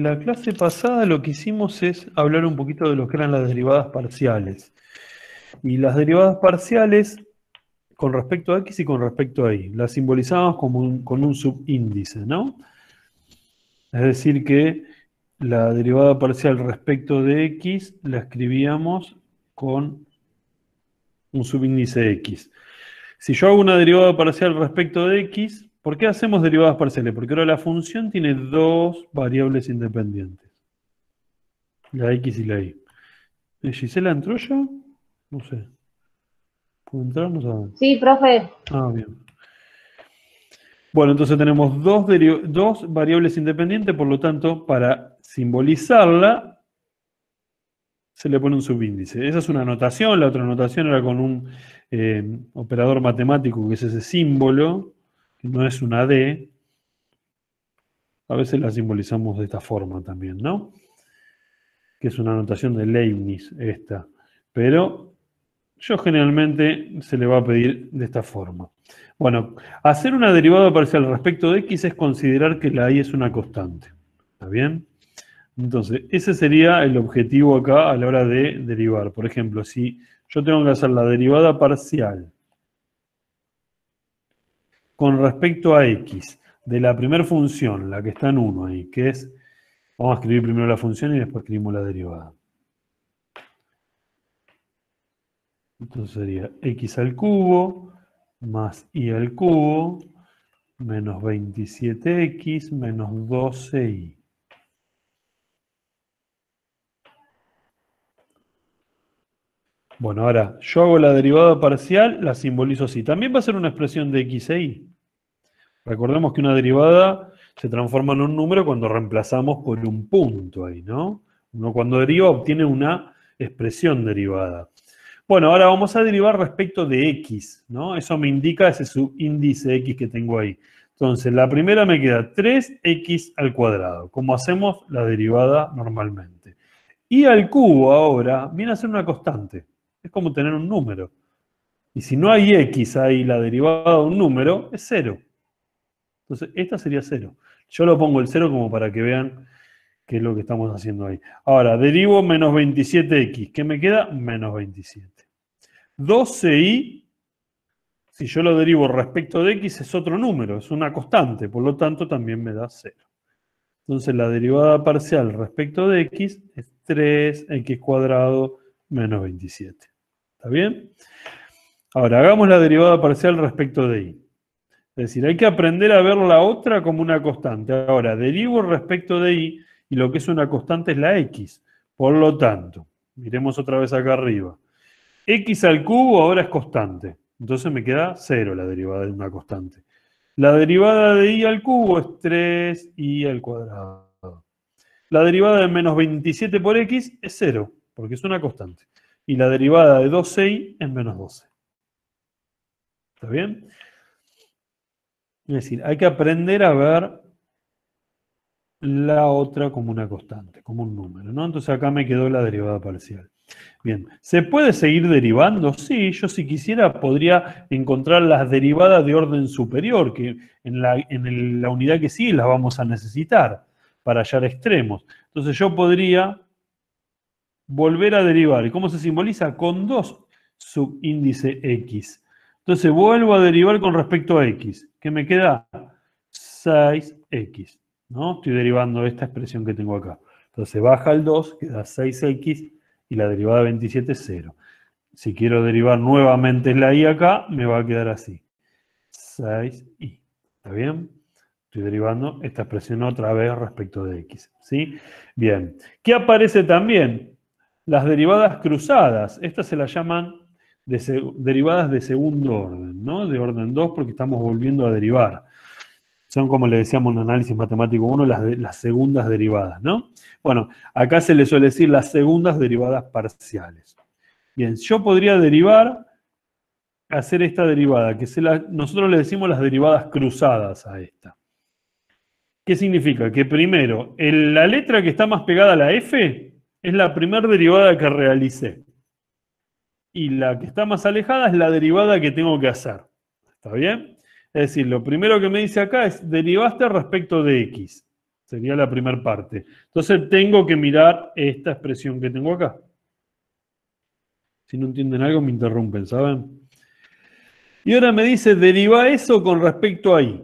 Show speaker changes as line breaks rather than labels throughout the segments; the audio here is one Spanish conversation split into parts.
En la clase pasada lo que hicimos es hablar un poquito de lo que eran las derivadas parciales. Y las derivadas parciales con respecto a x y con respecto a y. Las simbolizamos como con un subíndice, ¿no? Es decir que la derivada parcial respecto de x la escribíamos con un subíndice x. Si yo hago una derivada parcial respecto de x, ¿por qué hacemos derivadas parciales? Porque ahora la función tiene dos variables independientes. La x y la y. ¿Gisela entró ya? No sé. ¿Puedo entrar? No saben.
Sí, profe.
Ah, bien. Bueno, entonces tenemos dos variables independientes, por lo tanto, para simbolizarla, se le pone un subíndice. Esa es una notación, la otra notación era con un operador matemático, que es ese símbolo, que no es una D. A veces la simbolizamos de esta forma también, ¿no? Que es una notación de Leibniz esta. Pero yo generalmente se le va a pedir de esta forma. Bueno, hacer una derivada parcial respecto de x es considerar que la y es una constante. ¿Está bien? Entonces, ese sería el objetivo acá a la hora de derivar. Por ejemplo, si yo tengo que hacer la derivada parcial con respecto a x de la primera función, la que está en 1 ahí, que es, vamos a escribir primero la función y después escribimos la derivada. Entonces sería x al cubo más y al cubo menos 27x menos 12y. Bueno, ahora yo hago la derivada parcial, la simbolizo así. También va a ser una expresión de x e y. Recordemos que una derivada se transforma en un número cuando reemplazamos por un punto ahí, ¿no? Uno cuando deriva obtiene una expresión derivada. Bueno, ahora vamos a derivar respecto de x, ¿no? Eso me indica ese subíndice x que tengo ahí. Entonces, la primera me queda 3x al cuadrado, como hacemos la derivada normalmente. Y al cubo ahora viene a ser una constante. Es como tener un número. Y si no hay x ahí, la derivada de un número, es 0. Entonces, esta sería 0. Yo lo pongo el 0 como para que vean qué es lo que estamos haciendo ahí. Ahora, derivo menos 27x. ¿Qué me queda? Menos 27. 12y, si yo lo derivo respecto de x, es otro número, es una constante, por lo tanto también me da 0. Entonces la derivada parcial respecto de x es 3x cuadrado menos 27. ¿Está bien? Ahora, hagamos la derivada parcial respecto de y. Es decir, hay que aprender a ver la otra como una constante. Ahora, derivo respecto de y lo que es una constante es la x. Por lo tanto, miremos otra vez acá arriba. X al cubo ahora es constante. Entonces me queda 0 la derivada de una constante. La derivada de y al cubo es 3y al cuadrado. La derivada de menos 27 por x es 0, porque es una constante. Y la derivada de 12y es menos 12. ¿Está bien? Es decir, hay que aprender a ver la otra como una constante, como un número, ¿no? Entonces acá me quedó la derivada parcial. Bien, ¿se puede seguir derivando? Sí, yo si quisiera podría encontrar las derivadas de orden superior, que en la unidad que sigue las vamos a necesitar para hallar extremos. Entonces yo podría volver a derivar. ¿Y cómo se simboliza? Con dos subíndice x. Entonces vuelvo a derivar con respecto a x. ¿Qué me queda? 6x. ¿No? Estoy derivando esta expresión que tengo acá. Entonces baja el 2, queda 6x y la derivada de 27 es 0. Si quiero derivar nuevamente la y acá, me va a quedar así. 6y. ¿Está bien? Estoy derivando esta expresión otra vez respecto de x. ¿Sí? Bien. ¿Qué aparece también? Las derivadas cruzadas. Estas se las llaman derivadas de segundo orden, ¿no? De orden 2 porque estamos volviendo a derivar. Son, como le decíamos en análisis matemático 1, las segundas derivadas, ¿no? Bueno, acá se le suele decir las segundas derivadas parciales. Bien, yo podría derivar, hacer esta derivada, que nosotros le decimos las derivadas cruzadas a esta. ¿Qué significa? Que primero, la letra que está más pegada a la F es la primera derivada que realicé. Y la que está más alejada es la derivada que tengo que hacer. ¿Está bien? Es decir, lo primero que me dice acá es derivaste respecto de x. Sería la primera parte. Entonces tengo que mirar esta expresión que tengo acá. Si no entienden algo, me interrumpen, ¿saben? Y ahora me dice, deriva eso con respecto a y.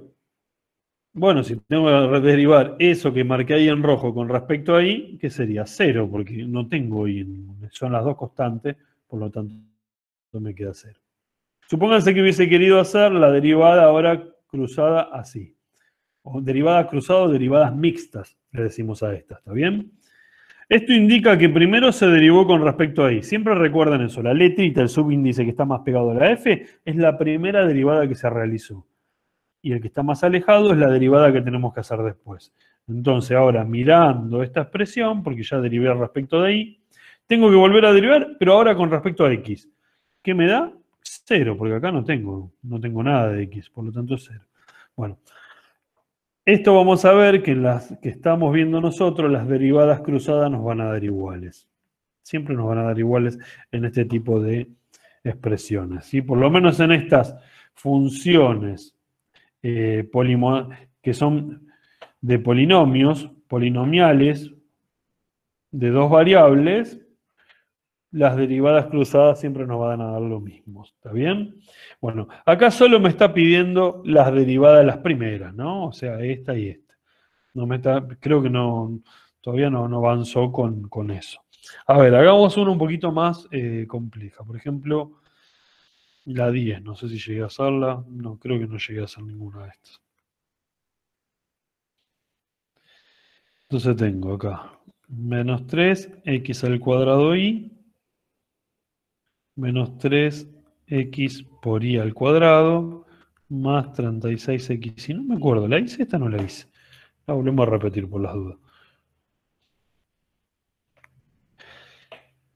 Bueno, si tengo que derivar eso que marqué ahí en rojo con respecto a y, ¿qué sería? 0, porque no tengo y, son las dos constantes, por lo tanto me queda 0. Supónganse que hubiese querido hacer la derivada ahora cruzada así. O derivada cruzada o derivadas mixtas, le decimos a esta, ¿está bien? Esto indica que primero se derivó con respecto a y. Siempre recuerden eso, la letrita, el subíndice que está más pegado a la f, es la primera derivada que se realizó. Y el que está más alejado es la derivada que tenemos que hacer después. Entonces, ahora mirando esta expresión, porque ya derivé respecto de y, tengo que volver a derivar, pero ahora con respecto a x. ¿Qué me da? 0, porque acá no tengo nada de x, por lo tanto 0. Bueno, esto vamos a ver que en las que estamos viendo nosotros, las derivadas cruzadas nos van a dar iguales. Siempre nos van a dar iguales en este tipo de expresiones. ¿Sí? Por lo menos en estas funciones que son de polinomiales, de dos variables, las derivadas cruzadas siempre nos van a dar lo mismo. ¿Está bien? Bueno, acá solo me está pidiendo las derivadas de las primeras, ¿no? O sea, esta y esta. No me está, creo que no, todavía no avanzó con eso. A ver, hagamos una un poquito más compleja. Por ejemplo, la 10. No sé si llegué a hacerla. No, creo que no llegué a hacer ninguna de estas. Entonces tengo acá menos 3x al cuadrado y menos 3x por y al cuadrado más 36x. Y no me acuerdo, ¿la hice esta o no la hice? La volvemos a repetir por las dudas.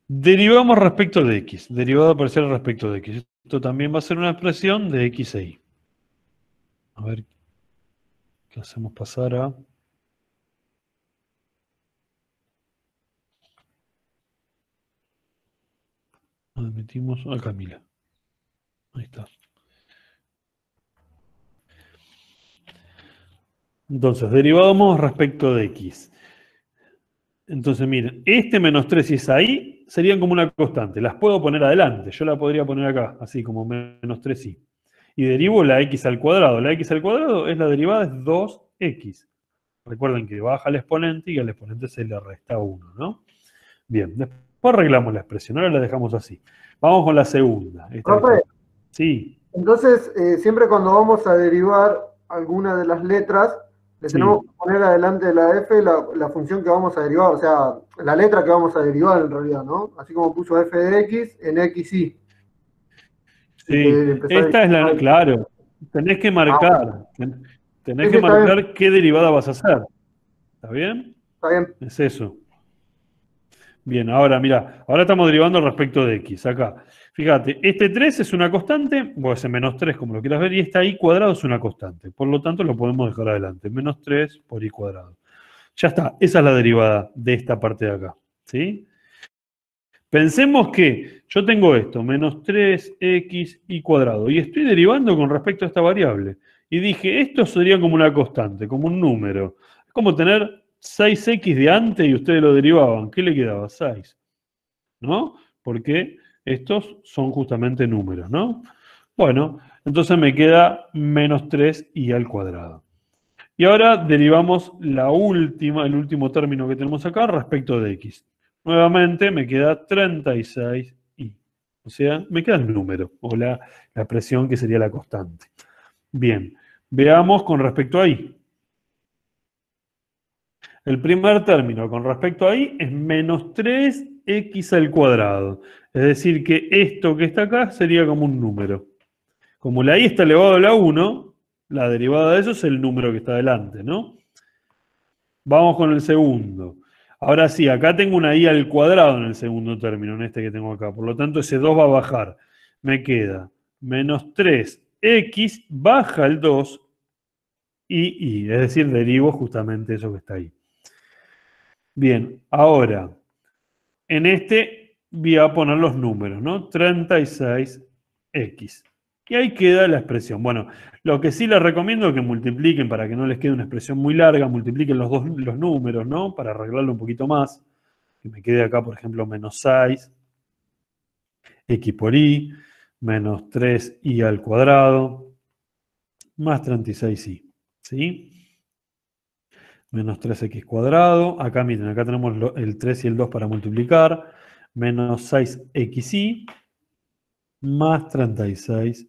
Derivamos respecto de x. Derivada parcial respecto de x. Esto también va a ser una expresión de x e y. A ver, ¿qué hacemos pasar a...? Metimos a Camila. Ahí está. Entonces, derivamos respecto de x. Entonces, miren, este menos 3 y esa ahí serían como una constante. Las puedo poner adelante. Yo la podría poner acá, así como menos 3y. Y derivo la x al cuadrado. La x al cuadrado es la derivada de 2x. Recuerden que baja el exponente y al exponente se le resta 1, ¿no? Bien, después arreglamos la expresión. Ahora la dejamos así. Vamos con la segunda.
Profe,
Sí,
entonces siempre cuando vamos a derivar alguna de las letras, le tenemos
sí.
que poner adelante de la f la función que vamos a derivar, o sea, la letra que vamos a derivar en realidad, ¿no? Así como puso f de x en x y. Y que
Sí,
empezó a
esta es la,
derivar.
claro, tenés que
Bueno.
marcar, tenés
Sí,
que
sí, está bien,
marcar qué derivada vas a hacer. ¿Está bien?
está bien.
Es eso. Bien, ahora mira, ahora estamos derivando respecto de x, acá. Fíjate, este 3 es una constante, o ese menos 3 como lo quieras ver, y esta y cuadrado es una constante. Por lo tanto, lo podemos dejar adelante. Menos 3 por y cuadrado. Ya está, esa es la derivada de esta parte de acá. ¿Sí? Pensemos que yo tengo esto, menos 3x y cuadrado, y estoy derivando con respecto a esta variable. Y dije, esto sería como una constante, como un número. Es como tener 6x de antes y ustedes lo derivaban. ¿Qué le quedaba? 6. ¿No? Porque estos son justamente números, ¿no? Bueno, entonces me queda menos 3y al cuadrado. Y ahora derivamos el último término que tenemos acá respecto de x. Nuevamente me queda 36y. O sea, me queda el número, o la expresión que sería la constante. Bien, veamos con respecto a y. El primer término con respecto a y es menos 3x al cuadrado. Es decir, que esto que está acá sería como un número. Como la y está elevado a la 1, la derivada de eso es el número que está delante, ¿no? Vamos con el segundo. Ahora sí, acá tengo una i al cuadrado en el segundo término, en este que tengo acá. Por lo tanto, ese 2 va a bajar. Me queda menos 3x baja el 2 y, es decir, derivo justamente eso que está ahí. Bien, ahora, en este voy a poner los números, ¿no? 36x. Y ahí queda la expresión. Bueno, lo que sí les recomiendo es que multipliquen, para que no les quede una expresión muy larga, multipliquen los números, ¿no? Para arreglarlo un poquito más. Que me quede acá, por ejemplo, menos 6, x por y, menos 3y al cuadrado, más 36y. ¿Sí? Menos 3x cuadrado. Acá, miren, acá tenemos el 3 y el 2 para multiplicar. Menos 6xy más 36x.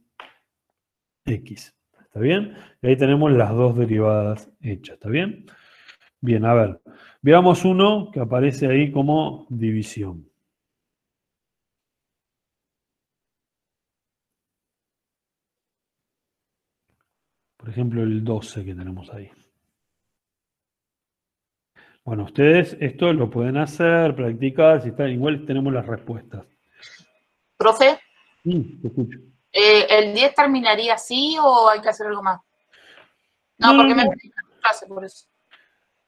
¿Está bien? Y ahí tenemos las dos derivadas hechas. ¿Está bien? Bien, a ver. Veamos uno que aparece ahí como división. Por ejemplo, el 12 que tenemos ahí. Bueno, ustedes esto lo pueden hacer, practicar, si está, igual tenemos las respuestas.
Profe,
Te escucho.
¿el 10 terminaría así o hay que hacer algo más? No, porque me gusta la clase, por eso.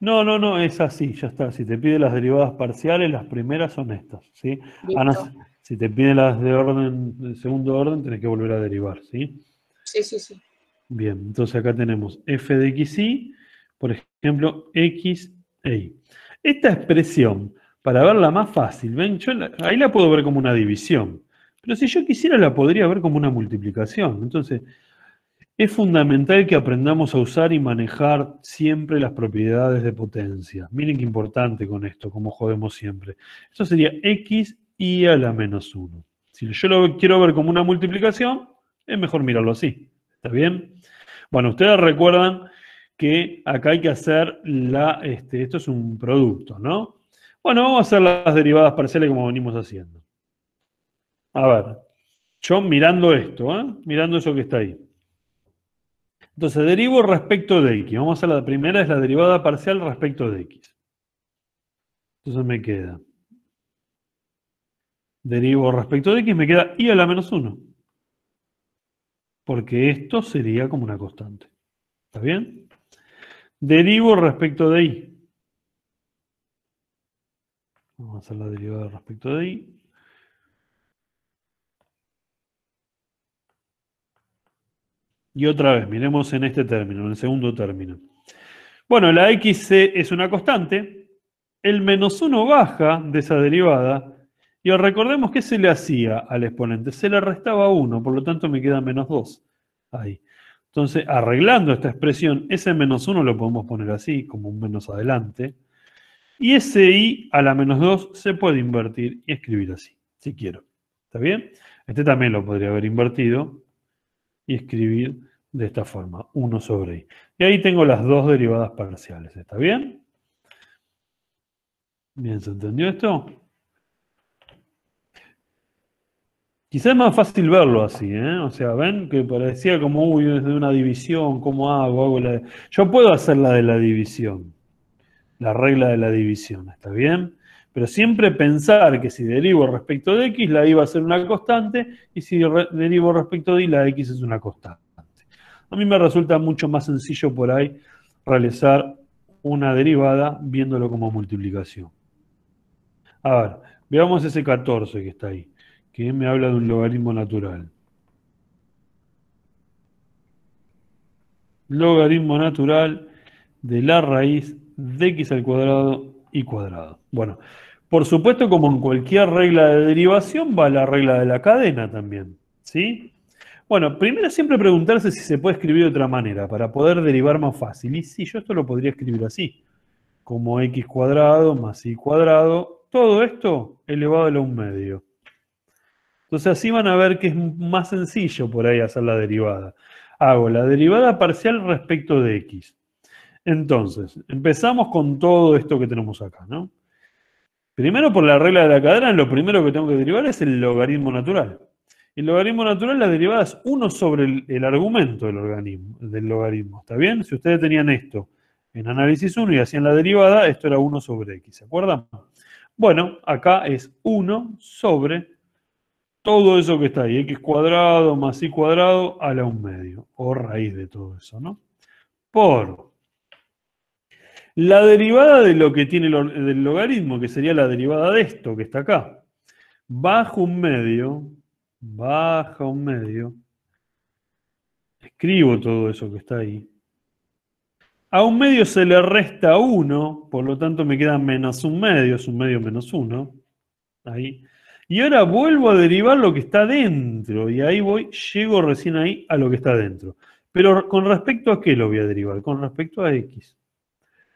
No, es así, ya está. Si te pide las derivadas parciales, las primeras son estas, ¿sí? Ana, si te piden las de segundo orden, tenés que volver a derivar, ¿sí?
Sí.
Bien, entonces acá tenemos f de xy, por ejemplo, x e y. Esta expresión, para verla más fácil, ven, yo ahí la puedo ver como una división, pero si yo quisiera la podría ver como una multiplicación. Entonces, es fundamental que aprendamos a usar y manejar siempre las propiedades de potencia. Miren qué importante con esto, como jodemos siempre. Esto sería x y a la menos 1. Si yo lo quiero ver como una multiplicación, es mejor mirarlo así. ¿Está bien? Bueno, ustedes recuerdan que acá hay que hacer esto es un producto, ¿no? Bueno, vamos a hacer las derivadas parciales como venimos haciendo. A ver, yo mirando esto, mirando eso que está ahí. Entonces, derivo respecto de x. Vamos a la primera, es la derivada parcial respecto de x. Entonces me queda. Derivo respecto de x, me queda y a la menos 1. Porque esto sería como una constante. ¿Está bien? Derivo respecto de y. Vamos a hacer la derivada respecto de y. Y otra vez, miremos en este término, en el segundo término. Bueno, la x es una constante. El menos 1 baja de esa derivada. Y recordemos que se le hacía al exponente. Se le restaba 1, por lo tanto me queda menos 2. Ahí. Entonces, arreglando esta expresión, ese menos 1 lo podemos poner así, como un menos adelante. Y ese i a la menos 2 se puede invertir y escribir así, si quiero. ¿Está bien? Este también lo podría haber invertido y escribir de esta forma, 1 sobre i. Y ahí tengo las dos derivadas parciales. ¿Está bien? Bien, ¿se entendió esto? Quizás es más fácil verlo así, ¿eh? O sea, ven que parecía como, uy, es de una división, ¿cómo hago? Yo puedo hacer la de la división, la regla de la división, ¿está bien? Pero siempre pensar que si derivo respecto de x, la y va a ser una constante, y si derivo respecto de y, la x es una constante. A mí me resulta mucho más sencillo por ahí realizar una derivada viéndolo como multiplicación. A ver, veamos ese 14 que está ahí, que me habla de un logaritmo natural. Logaritmo natural de la raíz de x al cuadrado y cuadrado. Bueno, por supuesto, como en cualquier regla de derivación, va la regla de la cadena también, ¿sí? Bueno, primero siempre preguntarse si se puede escribir de otra manera, para poder derivar más fácil. Y sí, yo esto lo podría escribir así, como x cuadrado más y cuadrado, todo esto elevado a la 1/2. Entonces así van a ver que es más sencillo por ahí hacer la derivada. Hago la derivada parcial respecto de x. Entonces, empezamos con todo esto que tenemos acá, ¿no? Primero, por la regla de la cadena, lo primero que tengo que derivar es el logaritmo natural. El logaritmo natural, la derivada es 1 sobre el argumento del logaritmo. ¿Está bien? Si ustedes tenían esto en análisis 1 y hacían la derivada, esto era 1 sobre x. ¿Se acuerdan? Bueno, acá es 1 sobre todo eso que está ahí. X cuadrado más y cuadrado a la 1/2. O raíz de todo eso, ¿no? Por la derivada de lo que tiene del logaritmo, que sería la derivada de esto que está acá. Baja 1/2, Escribo todo eso que está ahí. A un medio se le resta 1, por lo tanto me queda menos un medio, es un medio menos 1. Ahí. Y ahora vuelvo a derivar lo que está dentro, y ahí llego recién ahí a lo que está dentro. Pero ¿con respecto a qué lo voy a derivar? Con respecto a x.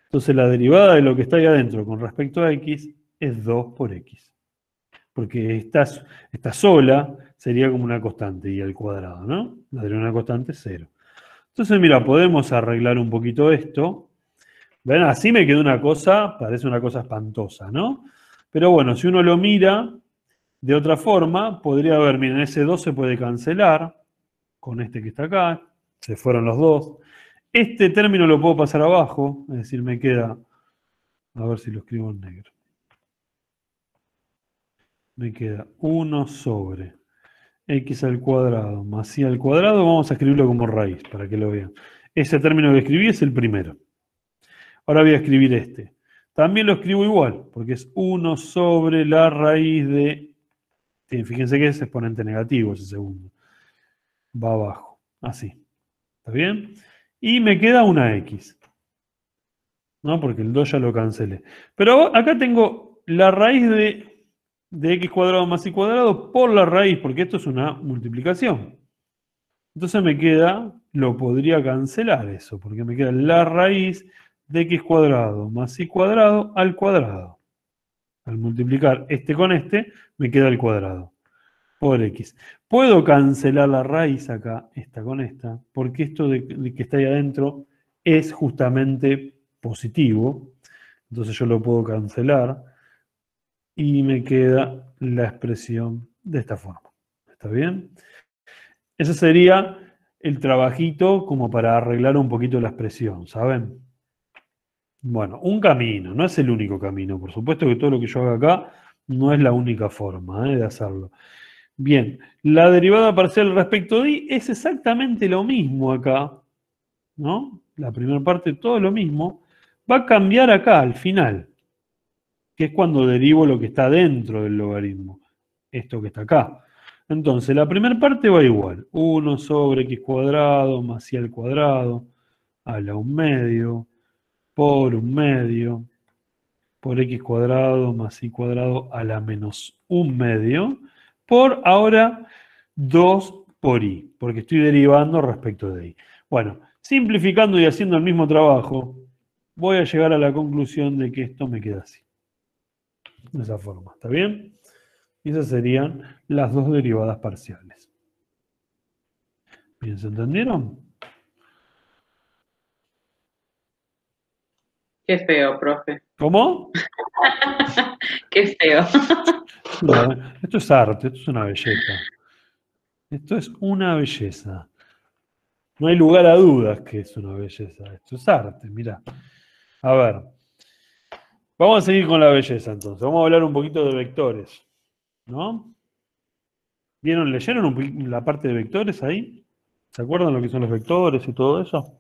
Entonces la derivada de lo que está ahí adentro con respecto a x es 2 por x. Porque esta sola sería como una constante, y al cuadrado, ¿no? La derivada de una constante es 0. Entonces, mira, podemos arreglar un poquito esto. ¿Ven? Así me quedó una cosa, parece una cosa espantosa, ¿no? Pero bueno, si uno lo mira de otra forma, podría ver, miren, ese 2 se puede cancelar con este que está acá, se fueron los dos. Este término lo puedo pasar abajo, es decir, me queda, a ver si lo escribo en negro. Me queda 1 sobre x al cuadrado más y al cuadrado, vamos a escribirlo como raíz, para que lo vean. Ese término que escribí es el primero. Ahora voy a escribir este. También lo escribo igual, porque es 1 sobre la raíz de... Fíjense que es exponente negativo ese segundo. Va abajo, así. ¿Está bien? Y me queda una x. ¿No? Porque el 2 ya lo cancelé. Pero acá tengo la raíz de x cuadrado más y cuadrado por la raíz, porque esto es una multiplicación. Entonces me queda, lo podría cancelar eso, porque me queda la raíz de x cuadrado más y cuadrado al cuadrado. Al multiplicar este con este, me queda el cuadrado por x. Puedo cancelar la raíz acá, esta con esta, porque esto de que está ahí adentro es justamente positivo. Entonces yo lo puedo cancelar y me queda la expresión de esta forma. ¿Está bien? Ese sería el trabajito como para arreglar un poquito la expresión, ¿saben? Bueno, un camino, no es el único camino. Por supuesto que todo lo que yo haga acá no es la única forma de hacerlo. Bien, la derivada parcial respecto de y es exactamente lo mismo acá, ¿no? La primera parte, todo lo mismo. Va a cambiar acá, al final, que es cuando derivo lo que está dentro del logaritmo. Esto que está acá. Entonces, la primera parte va igual. 1 sobre x cuadrado más y al cuadrado a la 1 medio por 1 medio por x cuadrado más y cuadrado a la menos 1 medio por ahora 2 por i, porque estoy derivando respecto de i. Bueno, simplificando y haciendo el mismo trabajo, voy a llegar a la conclusión de que esto me queda así. De esa forma, ¿está bien? Y esas serían las dos derivadas parciales. ¿Bien, se entendieron?
Qué feo, profe.
¿Cómo?
Qué feo.
Esto es arte, esto es una belleza. Esto es una belleza. No hay lugar a dudas que es una belleza. Esto es arte, mirá. A ver. Vamos a seguir con la belleza entonces. Vamos a hablar un poquito de vectores. ¿No? ¿Vieron, leyeron la parte de vectores ahí? ¿Se acuerdan lo que son los vectores y todo eso?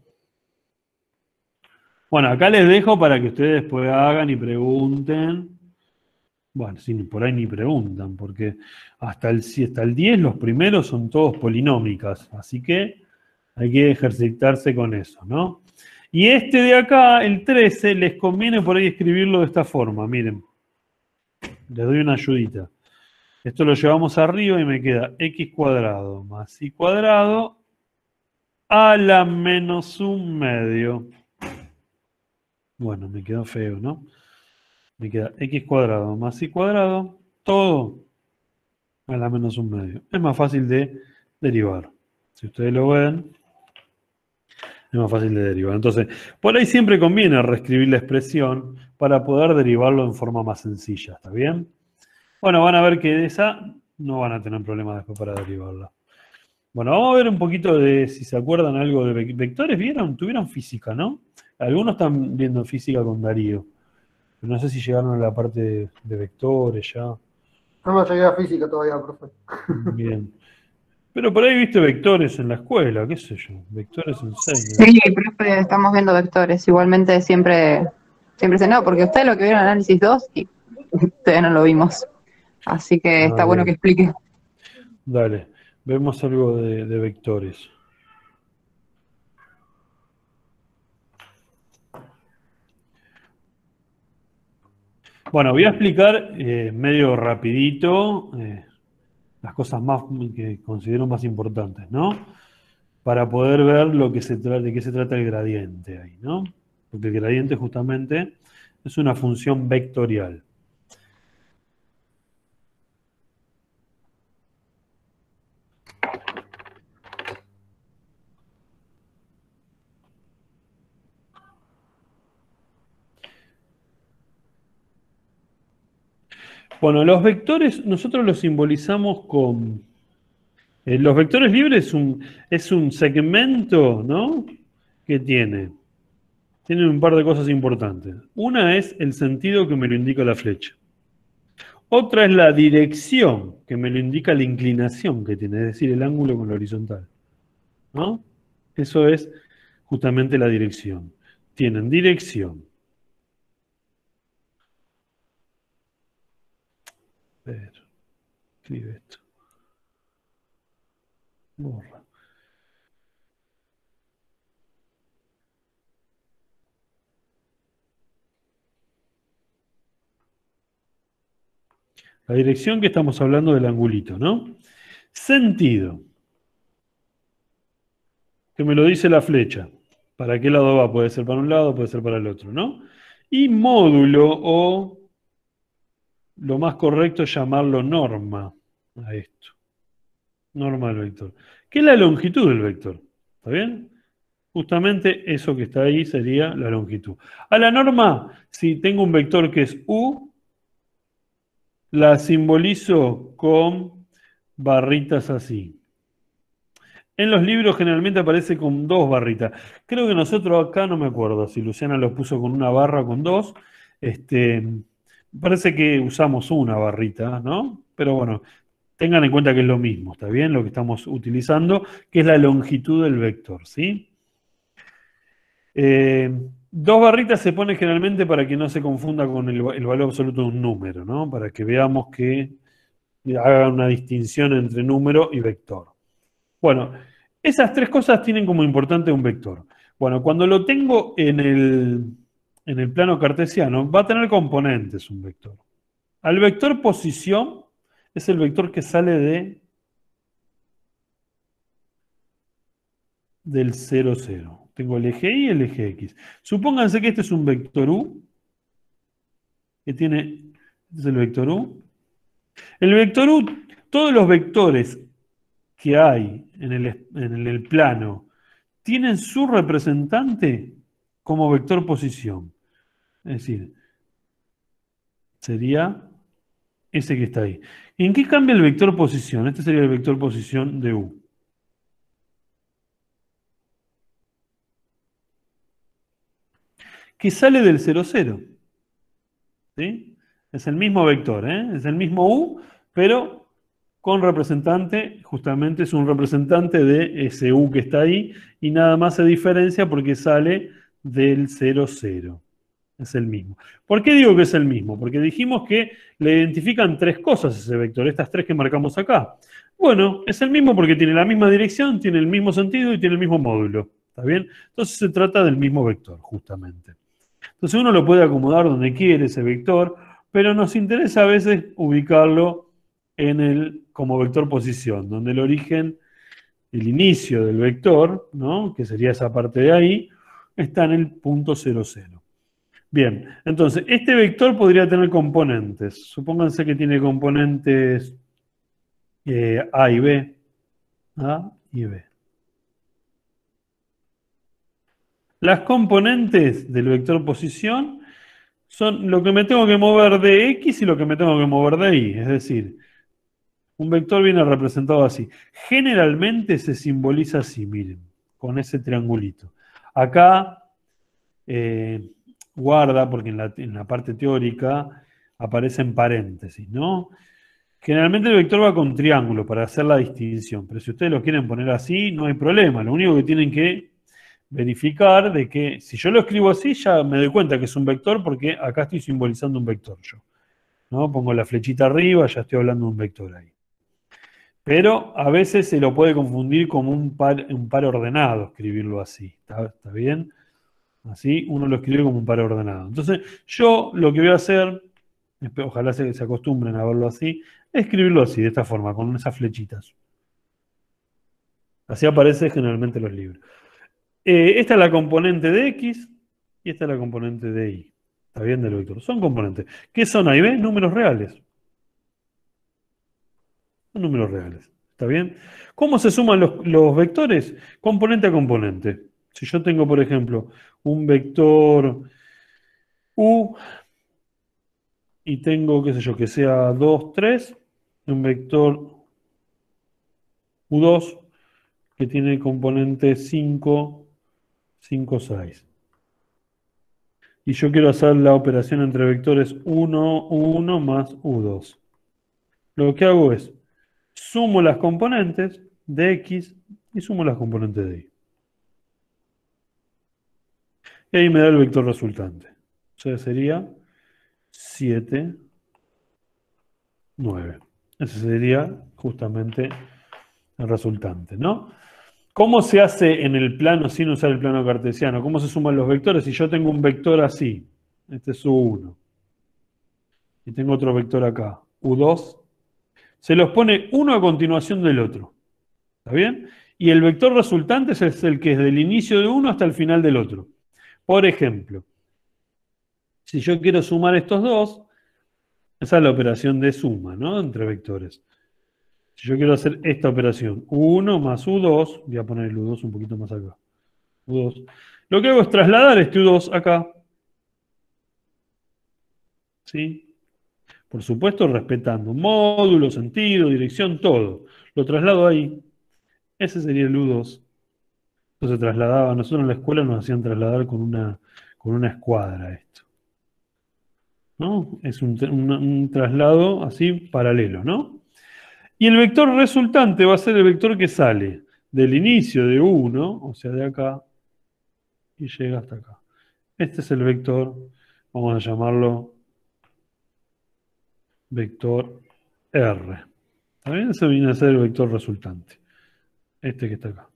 Bueno, acá les dejo para que ustedes después hagan y pregunten. Bueno, sí, por ahí ni preguntan, porque hasta el 10 los primeros son todos polinómicas, así que hay que ejercitarse con eso, ¿no? Y este de acá, el 13, les conviene por ahí escribirlo de esta forma, miren. Les doy una ayudita. Esto lo llevamos arriba y me queda x cuadrado más y cuadrado a la menos 1 medio. Bueno, me quedó feo, ¿no? Me queda x cuadrado más y cuadrado, todo a la menos 1 medio. Es más fácil de derivar. Si ustedes lo ven, es más fácil de derivar. Entonces, por ahí siempre conviene reescribir la expresión para poder derivarlo en forma más sencilla, ¿está bien? Bueno, van a ver que de esa no van a tener problemas después para derivarla. Bueno, vamos a ver un poquito de si se acuerdan algo de vectores. ¿Vieron? Tuvieron física, ¿no? Algunos están viendo física con Darío. Pero no sé si llegaron a la parte de vectores ya.
No me llegué a física todavía, profe.
Bien. Pero por ahí viste vectores en la escuela, qué sé yo. Vectores enseñan.
Sí, profe, estamos viendo vectores. Igualmente siempre se no, porque ustedes lo que vieron análisis 2 y ustedes no lo vimos. Así que está bueno que explique.
Dale, vemos algo de vectores. Bueno, voy a explicar medio rapidito las cosas más que considero más importantes, ¿no? Para poder ver lo que de qué se trata el gradiente ahí, ¿no? Porque el gradiente justamente es una función vectorial. Bueno, los vectores nosotros los simbolizamos con... los vectores libres es un segmento, ¿no? Que tiene un par de cosas importantes. Una es el sentido que me lo indica la flecha. Otra es la dirección, que me lo indica la inclinación que tiene, es decir, el ángulo con la horizontal, ¿no? Eso es justamente la dirección. Tienen dirección. A ver, escribe esto. Borra. La dirección que estamos hablando del angulito, ¿no? Sentido. Que me lo dice la flecha. ¿Para qué lado va? Puede ser para un lado, puede ser para el otro, ¿no? Y módulo, o lo más correcto es llamarlo norma a esto. Norma del vector. ¿Qué es la longitud del vector? ¿Está bien? Justamente eso que está ahí sería la longitud. A la norma, si tengo un vector que es U, la simbolizo con barritas así. En los libros generalmente aparece con 2 barritas. Creo que nosotros acá, no me acuerdo si Luciana lo puso con una barra o con 2. Parece que usamos una barrita, ¿no? Pero bueno, tengan en cuenta que es lo mismo, ¿está bien? Lo que estamos utilizando, que es la longitud del vector, ¿sí? 2 barritas se pone generalmente para que no se confunda con el valor absoluto de un número, ¿no? Para que veamos que haga una distinción entre número y vector. Bueno, esas 3 cosas tienen como importante un vector. Bueno, cuando lo tengo en el plano cartesiano, va a tener componentes un vector. Al vector posición es el vector que sale del 0, 0. Tengo el eje Y y el eje X. Supónganse que este es un vector U, que tiene, este es el vector U. El vector U, todos los vectores que hay en el plano tienen su representante como vector posición. Es decir, sería ese que está ahí. ¿En qué cambia el vector posición? Este sería el vector posición de U. Que sale del 0, 0. ¿Sí? Es el mismo vector, ¿eh? Es el mismo U, pero con representante, justamente es un representante de ese U que está ahí, y nada más se diferencia porque sale del 0, 0. Es el mismo. ¿Por qué digo que es el mismo? Porque dijimos que le identifican 3 cosas ese vector, estas 3 que marcamos acá. Bueno, es el mismo porque tiene la misma dirección, tiene el mismo sentido y tiene el mismo módulo. ¿Está bien? Entonces se trata del mismo vector, justamente. Entonces uno lo puede acomodar donde quiere ese vector, pero nos interesa a veces ubicarlo como vector posición, donde el origen, el inicio del vector, ¿no? Que sería esa parte de ahí, está en el punto 0, 0. Bien, entonces, este vector podría tener componentes. Supónganse que tiene componentes A y B. A y B. Las componentes del vector posición son lo que me tengo que mover de X y lo que me tengo que mover de Y. Es decir, un vector viene representado así. Generalmente se simboliza así, miren, con ese triangulito. Acá... guarda, porque en la parte teórica aparecen paréntesis, ¿no? Generalmente el vector va con triángulo para hacer la distinción, pero si ustedes lo quieren poner así, no hay problema. Lo único que tienen que verificar de que si yo lo escribo así, ya me doy cuenta que es un vector porque acá estoy simbolizando un vector yo, ¿no? Pongo la flechita arriba, ya estoy hablando de un vector ahí. Pero a veces se lo puede confundir como un par ordenado, escribirlo así. ¿Está bien? Así uno lo escribe como un par ordenado. Entonces, yo lo que voy a hacer ojalá se acostumbren a verlo así, escribirlo así, de esta forma, con esas flechitas. Así aparece generalmente en los libros. Esta es la componente de X y esta es la componente de Y. ¿Está bien? Del vector. Son componentes. ¿Qué son A y B? Números reales. Son números reales. ¿Está bien? ¿Cómo se suman los vectores? Componente a componente. Si yo tengo, por ejemplo, un vector U y tengo, qué sé yo, que sea 2, 3, un vector U2 que tiene componente 5, 5, 6. Y yo quiero hacer la operación entre vectores 1, U1 más U2. Lo que hago es, sumo las componentes de X y sumo las componentes de Y. Y ahí me da el vector resultante. O sea, sería 7, 9. Ese sería justamente el resultante, ¿no? ¿Cómo se hace en el plano sin usar el plano cartesiano? ¿Cómo se suman los vectores? Si yo tengo un vector así, este es U1, y tengo otro vector acá, U2, se los pone uno a continuación del otro. ¿Está bien? Y el vector resultante es el que es del inicio de uno hasta el final del otro. Por ejemplo, si yo quiero sumar estos dos, esa es la operación de suma, ¿no? Entre vectores. Si yo quiero hacer esta operación, U1 más U2, voy a poner el U2 un poquito más acá. U2. Lo que hago es trasladar este U2 acá. ¿Sí? Por supuesto, respetando módulo, sentido, dirección, todo. Lo traslado ahí. Ese sería el U2. Entonces se trasladaba, nosotros en la escuela nos hacían trasladar con una escuadra esto. ¿No? Es un traslado así paralelo, ¿no? Y el vector resultante va a ser el vector que sale del inicio de 1, o sea, de acá, y llega hasta acá. Este es el vector, vamos a llamarlo vector R. ¿Está bien? Ese viene a ser el vector resultante. Este que está acá.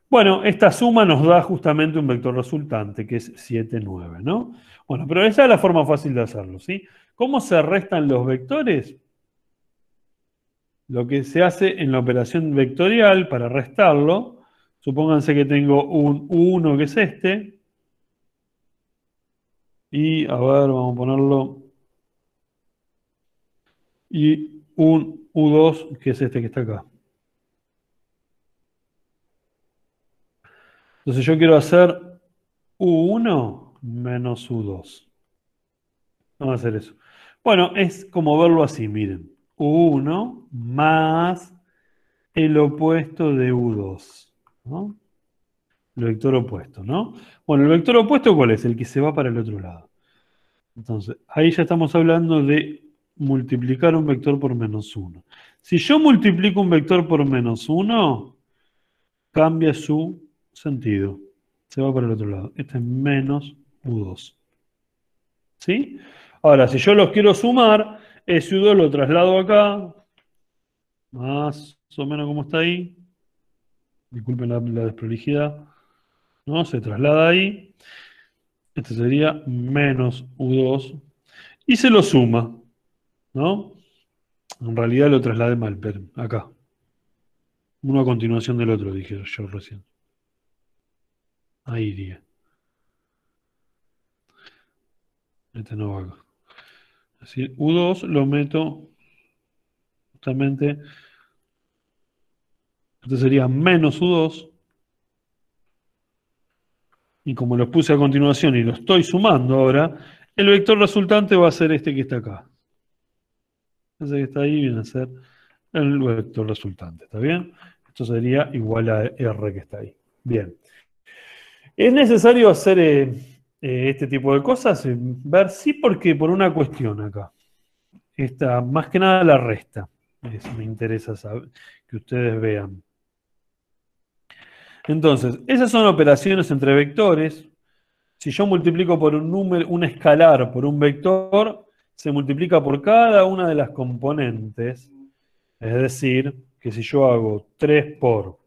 Bueno, esta suma nos da justamente un vector resultante, que es 7, 9, ¿no? Bueno, pero esa es la forma fácil de hacerlo, ¿sí? ¿Cómo se restan los vectores? Lo que se hace en la operación vectorial para restarlo, supónganse que tengo un U1 que es este, y a ver, vamos a ponerlo, y un U2 que es este que está acá. Entonces yo quiero hacer U1 menos U2. Vamos a hacer eso. Bueno, es como verlo así, miren. U1 más el opuesto de U2, ¿no? El vector opuesto, ¿no? Bueno, ¿el vector opuesto cuál es? El que se va para el otro lado. Entonces, ahí ya estamos hablando de multiplicar un vector por menos 1. Si yo multiplico un vector por menos 1, cambia su sentido. Se va para el otro lado. Este es menos U2. ¿Sí? Ahora, si yo los quiero sumar, ese U2 lo traslado acá, más o menos como está ahí. Disculpen la desprolijidad. ¿No? Se traslada ahí. Este sería menos U2. Y se lo suma. ¿No? En realidad lo trasladé mal, pero acá. Uno a continuación del otro, dije yo recién. Ahí iría. Este no va acá. Es decir, U2 lo meto justamente. Este sería menos U2. Y como los puse a continuación y lo estoy sumando ahora, el vector resultante va a ser este que está acá. Ese que está ahí viene a ser el vector resultante, ¿está bien? Esto sería igual a R que está ahí. Bien. ¿Es necesario hacer este tipo de cosas? Ver sí, porque por una cuestión acá. Esta, más que nada la resta. Me interesa saber, que ustedes vean. Entonces, esas son operaciones entre vectores. Si yo multiplico por un número, un escalar por un vector, se multiplica por cada una de las componentes. Es decir, que si yo hago 3 por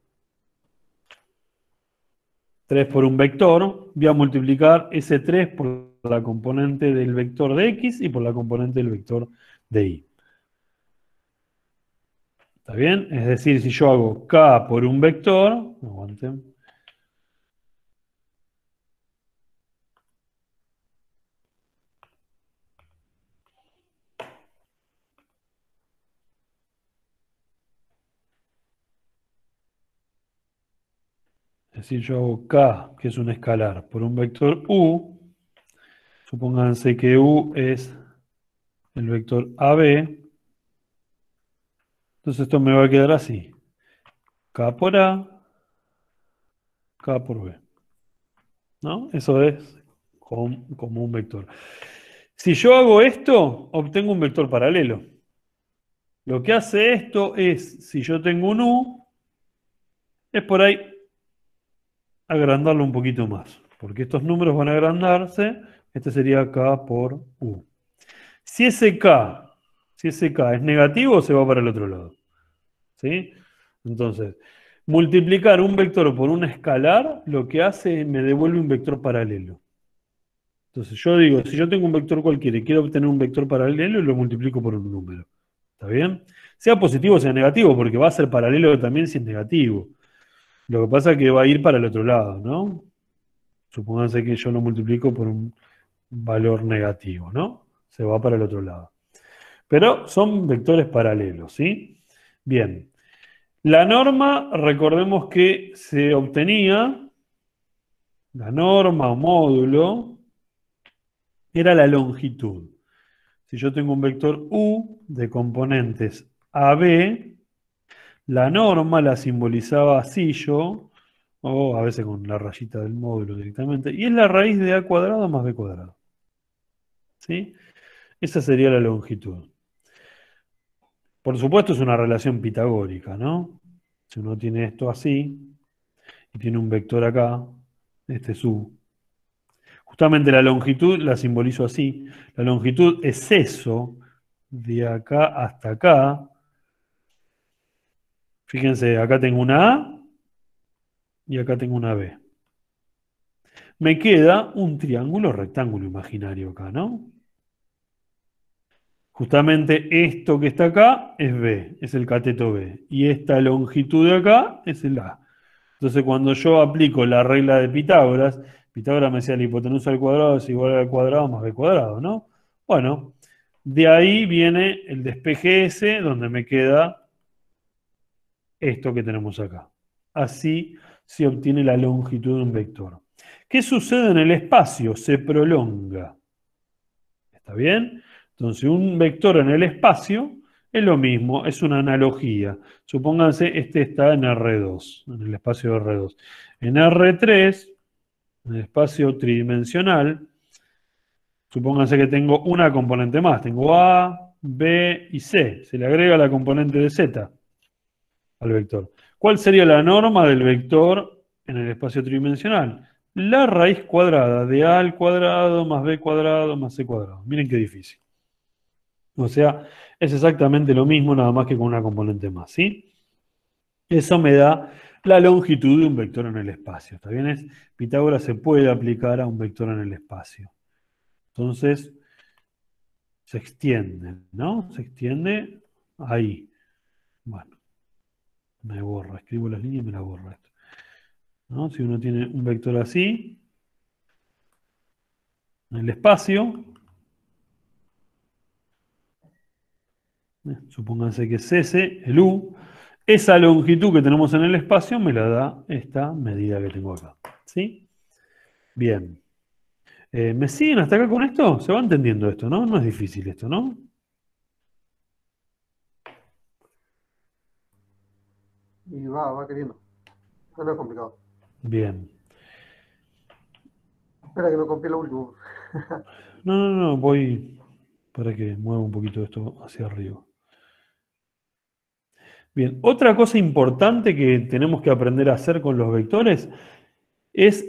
un vector, voy a multiplicar ese 3 por la componente del vector de X y por la componente del vector de Y. ¿Está bien? Es decir, si yo hago K por un vector, aguanten. Es decir, yo hago K, que es un escalar, por un vector U. Supónganse que U es el vector AB. Entonces esto me va a quedar así. K por A, K por B. ¿No? Eso es como un vector. Si yo hago esto, obtengo un vector paralelo. Lo que hace esto es, si yo tengo un U, es por ahí agrandarlo un poquito más. Porque estos números van a agrandarse. Este sería K por U. Si ese K es negativo, se va para el otro lado. ¿Sí? Entonces, multiplicar un vector por un escalar, lo que hace es me devuelve un vector paralelo. Entonces yo digo, si yo tengo un vector cualquiera y quiero obtener un vector paralelo, lo multiplico por un número. ¿Está bien? Sea positivo o sea negativo, porque va a ser paralelo también si es negativo. Lo que pasa es que va a ir para el otro lado, ¿no? Supónganse que yo lo multiplico por un valor negativo, ¿no? Se va para el otro lado. Pero son vectores paralelos, ¿sí? Bien. La norma, recordemos que se obtenía, la norma o módulo, era la longitud. Si yo tengo un vector U de componentes AB, la norma la simbolizaba así yo, o a veces con la rayita del módulo directamente, y es la raíz de A cuadrado más B cuadrado. ¿Sí? Esa sería la longitud. Por supuesto es una relación pitagórica, ¿no? Si uno tiene esto así, y tiene un vector acá, este es U. Justamente la longitud la simbolizo así. La longitud es eso, de acá hasta acá. Fíjense, acá tengo una A y acá tengo una B. Me queda un triángulo rectángulo imaginario acá, ¿no? Justamente esto que está acá es B, es el cateto B. Y esta longitud de acá es el A. Entonces cuando yo aplico la regla de Pitágoras, Pitágoras me decía la hipotenusa al cuadrado es igual al cuadrado más B cuadrado, ¿no? Bueno, de ahí viene el despeje S, donde me queda esto que tenemos acá. Así se obtiene la longitud de un vector. ¿Qué sucede en el espacio? Se prolonga. ¿Está bien? Entonces, un vector en el espacio es lo mismo, es una analogía. Supónganse, este está en R2, en el espacio de R2. En R3, en el espacio tridimensional, supónganse que tengo una componente más. Tengo A, B y C. Se le agrega la componente de Z al vector. ¿Cuál sería la norma del vector en el espacio tridimensional? La raíz cuadrada de A al cuadrado más B cuadrado más C cuadrado. Miren qué difícil. O sea, es exactamente lo mismo, nada más que con una componente más, ¿sí? Eso me da la longitud de un vector en el espacio. ¿Está bien? Pitágoras se puede aplicar a un vector en el espacio. Entonces, se extiende, ¿no? Se extiende ahí. Bueno, me borra, escribo las líneas y me la borra esto. ¿No? Si uno tiene un vector así, en el espacio, supónganse que es ese, el U, esa longitud que tenemos en el espacio me la da esta medida que tengo acá. ¿Sí? Bien. ¿Me siguen hasta acá con esto? ¿Se va entendiendo esto, no? No es difícil esto, ¿no?
Y va queriendo. No es complicado.
Bien.
Espera que no copié lo último.
No, voy para que mueva un poquito esto hacia arriba. Bien, otra cosa importante que tenemos que aprender a hacer con los vectores es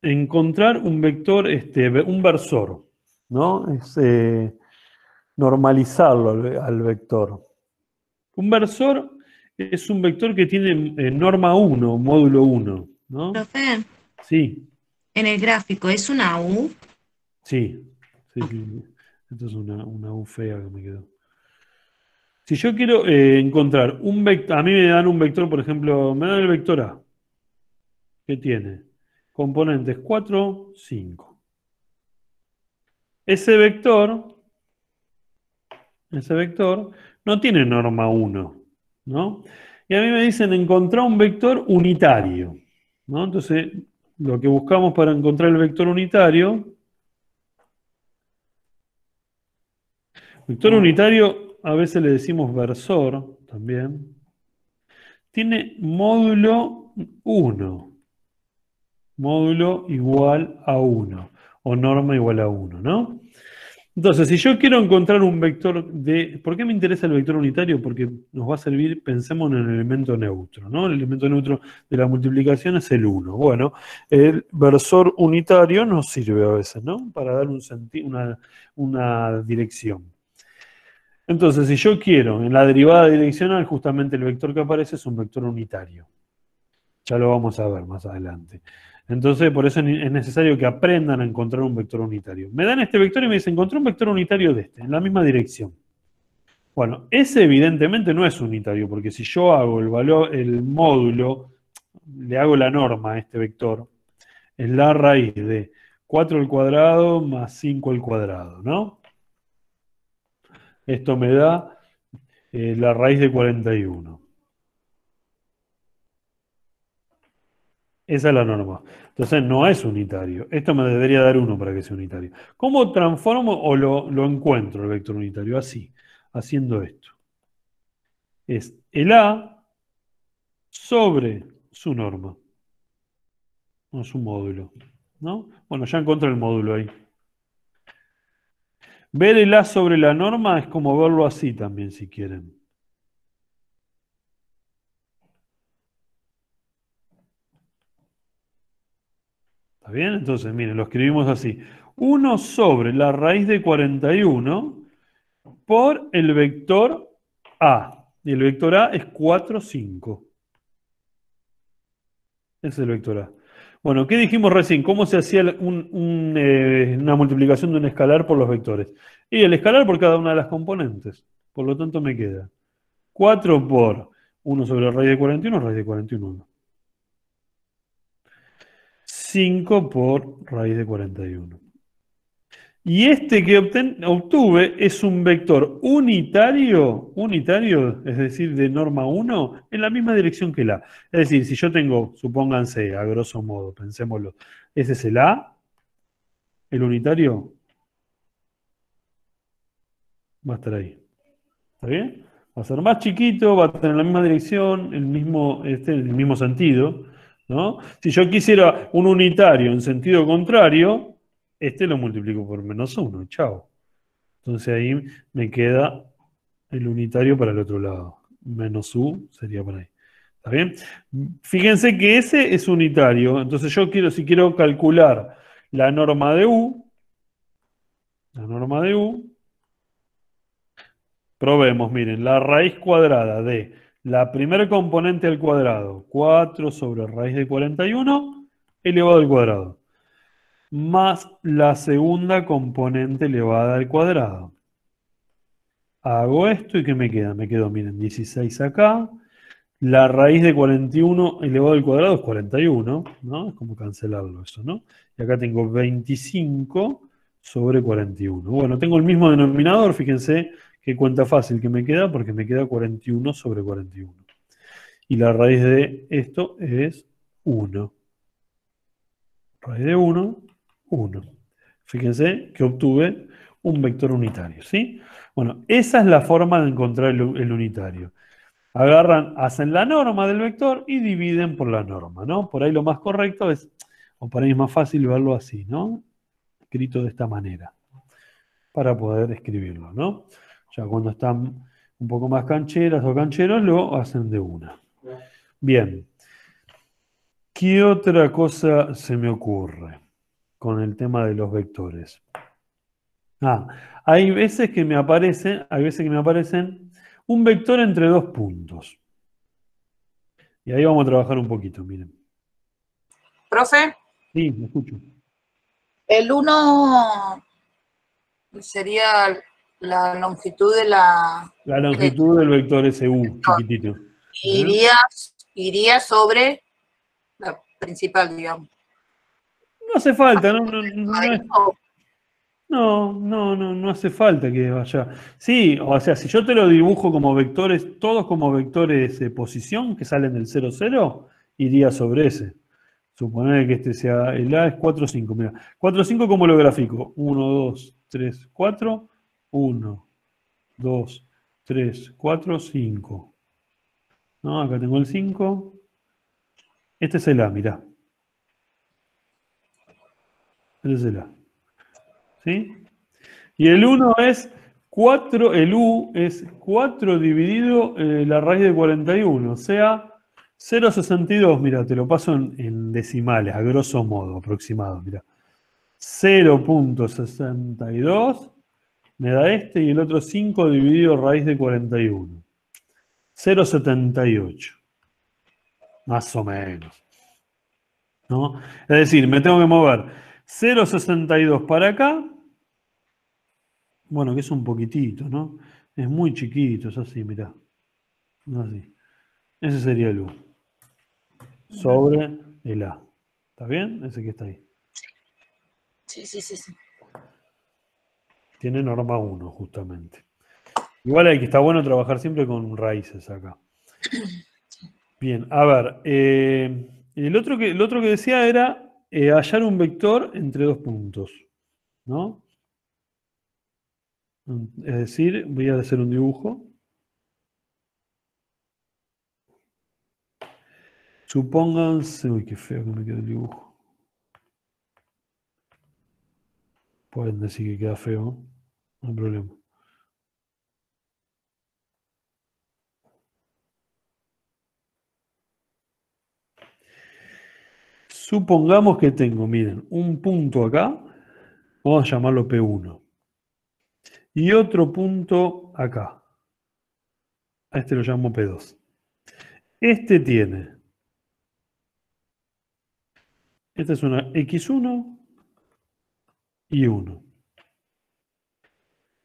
encontrar un vector, un versor, ¿no? Es normalizarlo al vector. Un versor es un vector que tiene norma 1, módulo 1, ¿no?
Profe,
Sí.
en el gráfico es una U.
Sí, sí, sí. Esto es una U fea que me quedó. Si yo quiero encontrar un vector, a mí me dan un vector, por ejemplo, me dan el vector A, que tiene componentes 4, 5. Ese vector no tiene norma 1, ¿no? Y a mí me dicen encontrar un vector unitario, ¿no? Entonces, lo que buscamos para encontrar el vector unitario a veces le decimos versor también, tiene módulo 1, módulo igual a 1, o norma igual a 1, ¿no? Entonces, si yo quiero encontrar un vector de... ¿Por qué me interesa el vector unitario? Porque nos va a servir, pensemos en el elemento neutro, ¿no? El elemento neutro de la multiplicación es el 1. Bueno, el versor unitario nos sirve a veces, ¿no? Para dar una dirección. Entonces, si yo quiero, en la derivada direccional, justamente el vector que aparece es un vector unitario. Ya lo vamos a ver más adelante. Entonces, por eso es necesario que aprendan a encontrar un vector unitario. Me dan este vector y me dicen, encontré un vector unitario de este, en la misma dirección. Bueno, ese evidentemente no es unitario, porque si yo hago el módulo, le hago la norma a este vector, es la raíz de 4 al cuadrado más 5 al cuadrado, ¿no? Esto me da la raíz de 41. Esa es la norma. Entonces no es unitario. Esto me debería dar 1 para que sea unitario. ¿Cómo transformo o lo encuentro el vector unitario? Así, haciendo esto. Es el A sobre su norma. No, su módulo. ¿No? Bueno, ya encontré el módulo ahí. Ver el A sobre la norma es como verlo así también, si quieren. ¿Está bien? Entonces, miren, lo escribimos así. 1 sobre la raíz de 41 por el vector A. Y el vector A es 4, 5. Ese es el vector A. Bueno, ¿qué dijimos recién? ¿Cómo se hacía una multiplicación de un escalar por los vectores? Y el escalar por cada una de las componentes. Por lo tanto, me queda 4 por 1 sobre la raíz de 41, raíz de 41. 5 por raíz de 41. Y este que obtuve es un vector unitario, es decir, de norma 1, en la misma dirección que el A. Es decir, si yo tengo, supónganse, a grosso modo, pensémoslo, ese es el A, el unitario va a estar ahí. ¿Está bien? Va a ser más chiquito, va a tener la misma dirección, el mismo sentido, ¿no? Si yo quisiera un unitario en sentido contrario, este lo multiplico por menos 1, chao. Entonces ahí me queda el unitario para el otro lado. Menos U sería por ahí. ¿Está bien? Fíjense que ese es unitario. Entonces yo si quiero calcular la norma de U, probemos, miren, la raíz cuadrada de la primera componente al cuadrado, 4 sobre raíz de 41, elevado al cuadrado, más la segunda componente elevada al cuadrado. Hago esto y ¿qué me queda? Me quedo, miren, 16 acá. La raíz de 41 elevado al cuadrado es 41, ¿no? Es como cancelarlo eso, ¿no? Y acá tengo 25 sobre 41. Bueno, tengo el mismo denominador, fíjense qué cuenta fácil que me queda, porque me queda 41 sobre 41. Y la raíz de esto es 1. Raíz de 1, 1. Fíjense que obtuve un vector unitario, ¿sí? Bueno, esa es la forma de encontrar el unitario. Hacen la norma del vector y dividen por la norma, ¿no? Por ahí lo más correcto es, o por ahí es más fácil verlo así, ¿no? Escrito de esta manera, para poder escribirlo, ¿no? Ya cuando están un poco más cancheras o cancheros, lo hacen de una. Bien. ¿Qué otra cosa se me ocurre con el tema de los vectores? Hay veces que me aparecen un vector entre dos puntos. Y ahí vamos a trabajar un poquito, miren.
Profe,
Sí, me escucho.
El 1 sería la longitud de la...
La longitud del vector SU, chiquitito.
Iría sobre la principal, digamos.
No hace falta, no hace falta que vaya. Sí, o sea, si yo te lo dibujo como vectores, todos como vectores de posición que salen del 0, 0, iría sobre ese. Suponer que este sea el A es 4, 5. Mira, 4, 5, ¿cómo lo grafico? 1, 2, 3, 4. 1, 2, 3, 4, 5. ¿No? Acá tengo el 5. Este es el A, mirá. Este es el A. ¿Sí? Y el 1 es 4, el U es 4 dividido la raíz de 41, o sea, 0,62, mira, te lo paso en decimales, a grosso modo, aproximado, mira. 0,62 me da este y el otro 5 dividido raíz de 41. 0,78. Más o menos. ¿No? Es decir, me tengo que mover 0,62 para acá. Bueno, que es un poquitito, ¿no? Es muy chiquito, es así, mirá. Así. Ese sería el U. Sobre el A. ¿Está bien? Ese que está ahí.
Sí, sí, sí, sí.
Tiene norma 1, justamente. Igual hay que está bueno trabajar siempre con raíces acá. Bien, a ver. El otro que decía era hallar un vector entre dos puntos. ¿No? Es decir, voy a hacer un dibujo. Supónganse. Uy, qué feo que me queda el dibujo. Pueden decir que queda feo. No hay problema. Supongamos que tengo, miren, un punto acá. Vamos a llamarlo P1. Y otro punto acá. A este lo llamo P2. Este tiene. Esta es una X1 y 1.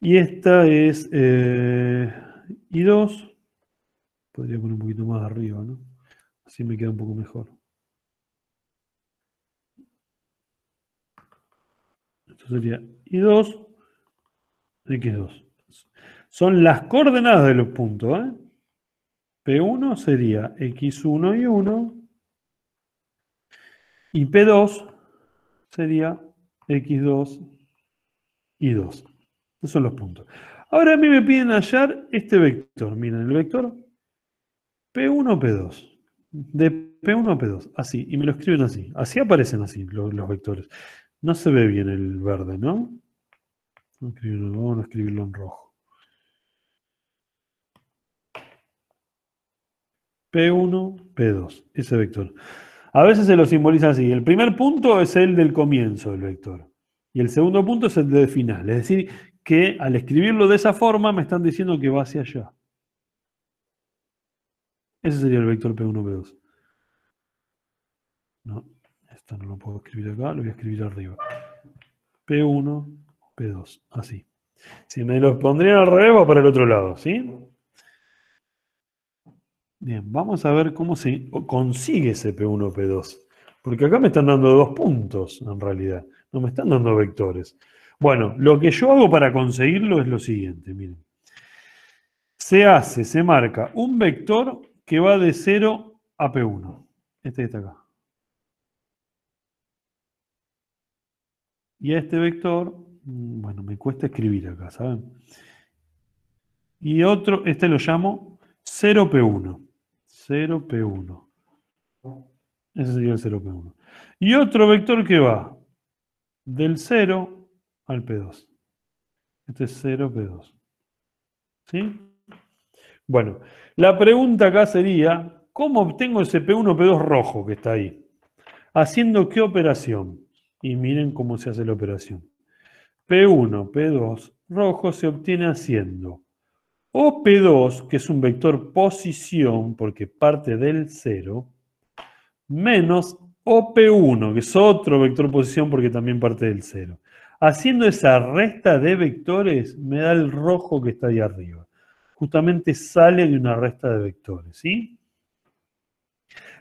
Y esta es Y2. Podría poner un poquito más arriba, ¿no? Así me queda un poco mejor. Esto sería Y2, X2. Son las coordenadas de los puntos, ¿eh? P1 sería X1 y 1. Y P2 sería X2 y 2. Esos son los puntos. Ahora a mí me piden hallar este vector. Miren, el vector P1, P2. De P1 a P2. Así. Y me lo escriben así. Así aparecen así los vectores. No se ve bien el verde, ¿no? Vamos a escribirlo en rojo. P1, P2. Ese vector. A veces se lo simboliza así. El primer punto es el del comienzo del vector. Y el segundo punto es el del final. Es decir, que al escribirlo de esa forma me están diciendo que va hacia allá. Ese sería el vector P1, P2. No, esto no lo puedo escribir acá, lo voy a escribir arriba. P1, P2, así. Si me lo pondrían al revés, va para el otro lado, ¿sí? Bien, vamos a ver cómo se consigue ese P1, P2. Porque acá me están dando 2 puntos, en realidad. No me están dando vectores. Bueno, lo que yo hago para conseguirlo es lo siguiente, miren. Se marca un vector que va de 0 a P1. Este está acá. Y a este vector, bueno, me cuesta escribir acá, ¿saben? Y otro, este lo llamo 0P1. 0P1. Ese sería el 0P1. Y otro vector que va del 0 al P2. Este es 0P2. ¿Sí? Bueno, la pregunta acá sería, ¿cómo obtengo ese P1, P2 rojo que está ahí? ¿Haciendo qué operación? Y miren cómo se hace la operación. P1, P2 rojo se obtiene haciendo o P2, que es un vector posición, porque parte del 0, menos OP1, que es otro vector posición porque también parte del 0. Haciendo esa resta de vectores, me da el rojo que está ahí arriba. Justamente sale de una resta de vectores, ¿sí?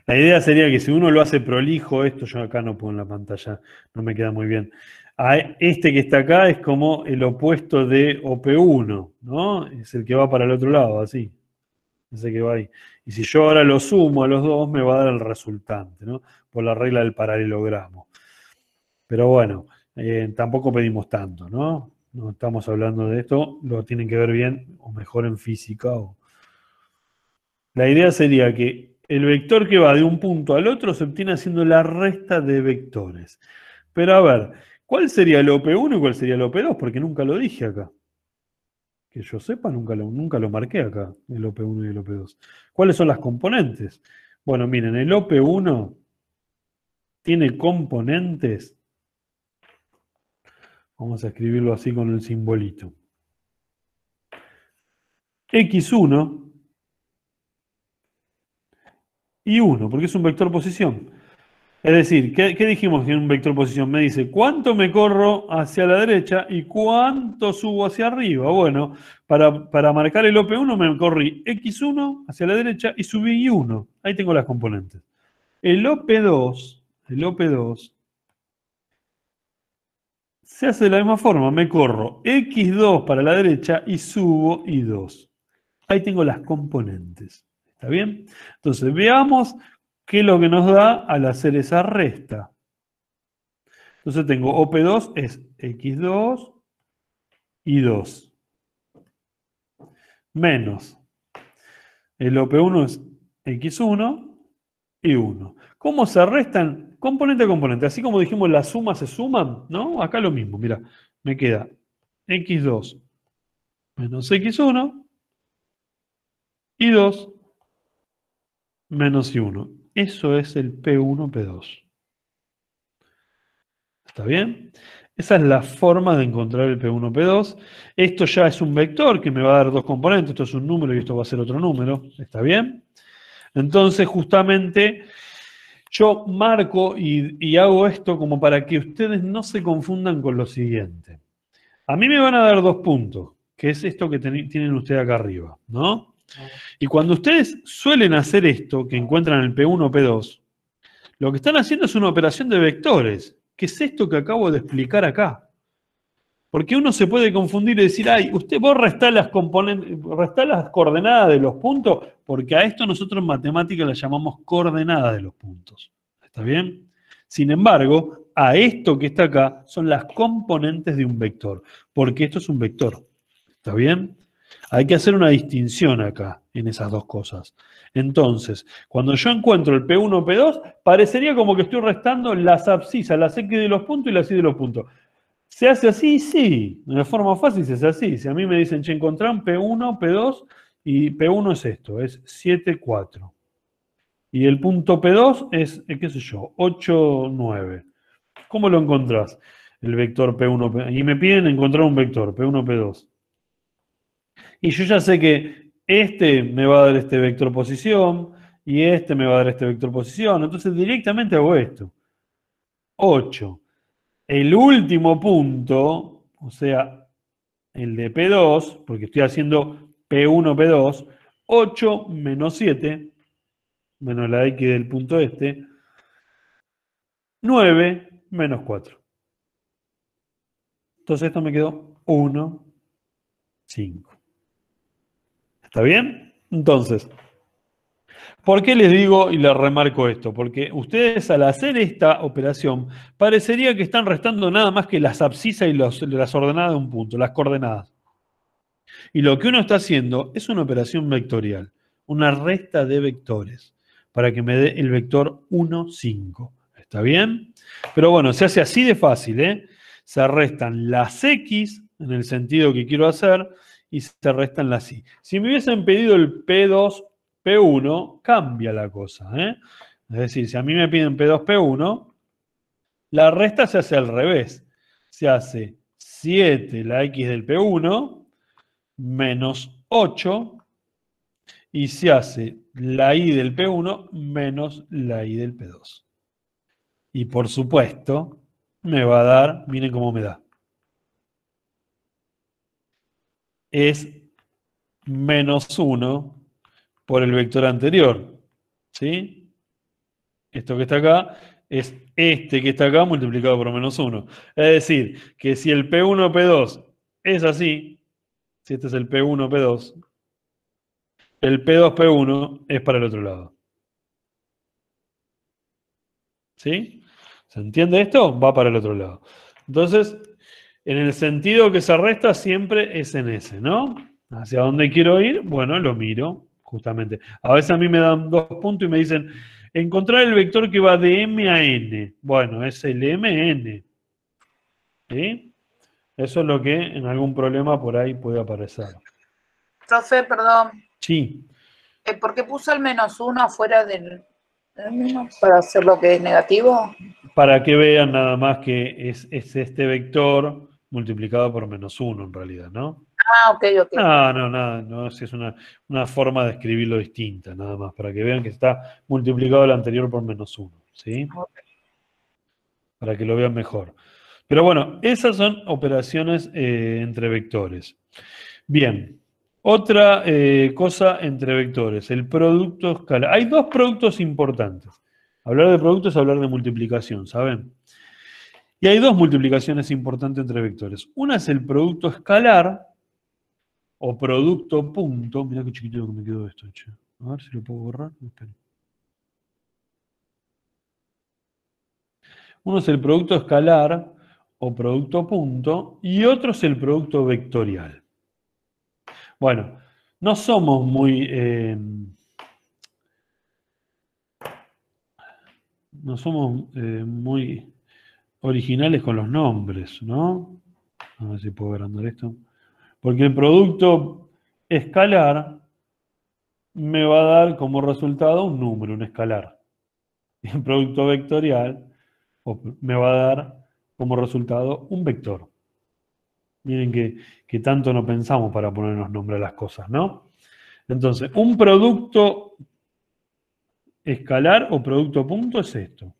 La idea sería que si uno lo hace prolijo, esto yo acá no pongo en la pantalla, no me queda muy bien. Este que está acá es como el opuesto de OP1, ¿no? Es el que va para el otro lado, así. Ese que va ahí. Y si yo ahora lo sumo a los dos, me va a dar el resultante, ¿no? Por la regla del paralelogramo. Pero bueno, tampoco pedimos tanto, ¿no? No estamos hablando de esto, lo tienen que ver bien, o mejor en física. La idea sería que el vector que va de un punto al otro se obtiene haciendo la resta de vectores. Pero a ver, ¿cuál sería el OP1 y cuál sería el OP2? Porque nunca lo dije acá. Que yo sepa, nunca lo marqué acá, el OP1 y el OP2. ¿Cuáles son las componentes? Bueno, miren, el OP1 tiene componentes. Vamos a escribirlo así con el simbolito. X1 y 1, porque es un vector posición. Es decir, ¿qué dijimos en un vector posición? Me dice, ¿cuánto me corro hacia la derecha y cuánto subo hacia arriba? Bueno, para marcar el OP1 me corrí X1 hacia la derecha y subí Y1. Ahí tengo las componentes. El OP2 se hace de la misma forma. Me corro X2 para la derecha y subo Y2. Ahí tengo las componentes. ¿Está bien? Entonces, veamos qué es lo que nos da al hacer esa resta. Entonces tengo OP2 es X2 y 2. Menos. El OP1 es X1 y 1. ¿Cómo se restan? Componente a componente. Así como dijimos, las sumas se suman, ¿no? Acá lo mismo. Mira, me queda X2 menos X1 y 2 menos Y1. Eso es el P1, P2. ¿Está bien? Esa es la forma de encontrar el P1, P2. Esto ya es un vector que me va a dar dos componentes. Esto es un número y esto va a ser otro número. ¿Está bien? Entonces, justamente, yo marco y hago esto como para que ustedes no se confundan con lo siguiente. A mí me van a dar dos puntos, que es esto que tienen ustedes acá arriba, ¿no? Y cuando ustedes suelen hacer esto, que encuentran el P1, P2, lo que están haciendo es una operación de vectores, que es esto que acabo de explicar acá. Porque uno se puede confundir y decir, ay, vos restá las coordenadas de los puntos, porque a esto nosotros en matemática le llamamos coordenadas de los puntos. ¿Está bien? Sin embargo, a esto que está acá son las componentes de un vector, porque esto es un vector. ¿Está bien? Hay que hacer una distinción acá en esas dos cosas. Entonces, cuando yo encuentro el P1, P2, parecería como que estoy restando las abscisas, las X de los puntos y las Y de los puntos. ¿Se hace así? Sí. De forma fácil se hace así. Si a mí me dicen, che, encontrán P1, P2, y P1 es esto, es 7, 4. Y el punto P2 es, qué sé yo, 8, 9. ¿Cómo lo encontrás? El vector P1, P2. Y me piden encontrar un vector, P1, P2. Y yo ya sé que este me va a dar este vector posición, y este me va a dar este vector posición. Entonces directamente hago esto. 8. El último punto, o sea, el de P2, porque estoy haciendo P1, P2, 8 menos 7, menos la X del punto este, 9 menos 4. Entonces esto me quedó 1, 5. ¿Está bien? Entonces, ¿por qué les digo y les remarco esto? Porque ustedes al hacer esta operación parecería que están restando nada más que las abscisas y las ordenadas de un punto, las coordenadas. Y lo que uno está haciendo es una operación vectorial, una resta de vectores, para que me dé el vector 1, 5. ¿Está bien? Pero bueno, se hace así de fácil, ¿eh? Se restan las X, en el sentido que quiero hacer, y se restan las Y. Si me hubiesen pedido el P2, P1, cambia la cosa, ¿eh? Es decir, si a mí me piden P2, P1, la resta se hace al revés. Se hace 7 la X del P1, menos 8, y se hace la Y del P1 menos la Y del P2. Y por supuesto, me va a dar, miren cómo me da. Es -1 por el vector anterior. ¿Sí? Esto que está acá es este que está acá multiplicado por -1. Es decir, que si el P1, P2 es así, si este es el P1, P2, el P2, P1 es para el otro lado. ¿Sí? ¿Se entiende esto? Va para el otro lado. Entonces, en el sentido que se resta siempre es en ese, ¿no? ¿Hacia dónde quiero ir? Bueno, lo miro, justamente. A veces a mí me dan 2 puntos y me dicen, encontrar el vector que va de M a N. Bueno, es el MN. ¿Sí? Eso es lo que en algún problema por ahí puede aparecer.
Profe, perdón.
Sí.
¿Por qué puso el -1 afuera del término? ¿Para hacer lo que es negativo?
Para que vean nada más que es este vector multiplicado por -1 en realidad, ¿no?
Ah, ok.
No, si es una forma de escribirlo distinta, nada más, para que vean que está multiplicado el anterior por -1, ¿sí?
Ok.
Para que lo vean mejor. Pero bueno, esas son operaciones entre vectores. Bien, otra cosa entre vectores, el producto escalar. Hay 2 productos importantes. Hablar de productos es hablar de multiplicación, ¿saben? Y hay 2 multiplicaciones importantes entre vectores. Una es el producto escalar, o producto punto. Mirá qué chiquito que me quedó esto, che. A ver si lo puedo borrar. Espera. Uno es el producto escalar o producto punto y otro es el producto vectorial. Bueno, no somos muy originales con los nombres, ¿no? A ver si puedo agrandar esto. Porque el producto escalar me va a dar como resultado un número, un escalar. Y el producto vectorial me va a dar como resultado un vector. Miren que tanto no pensamos para ponernos nombre a las cosas, ¿no? Entonces, un producto escalar o producto punto es esto.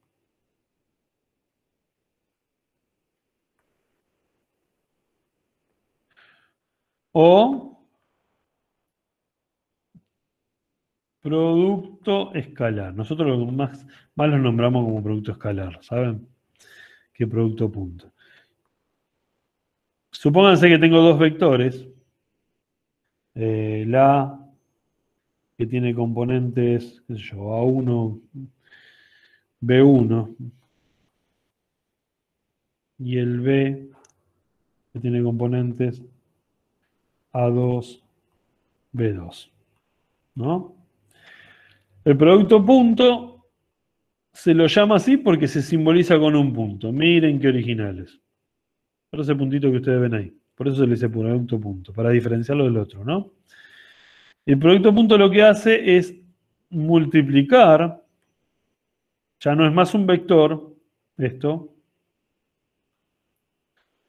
O producto escalar. Nosotros más lo nombramos como producto escalar, ¿saben? Que producto punto. Supónganse que tengo 2 vectores. La que tiene componentes, qué sé yo, A1, B1, y el B que tiene componentes A2, B2, ¿no? El producto punto se lo llama así porque se simboliza con un punto. Miren qué originales. Por ese puntito que ustedes ven ahí. Por eso se le dice producto punto, para diferenciarlo del otro, ¿no? El producto punto lo que hace es multiplicar, ya no es más un vector, esto,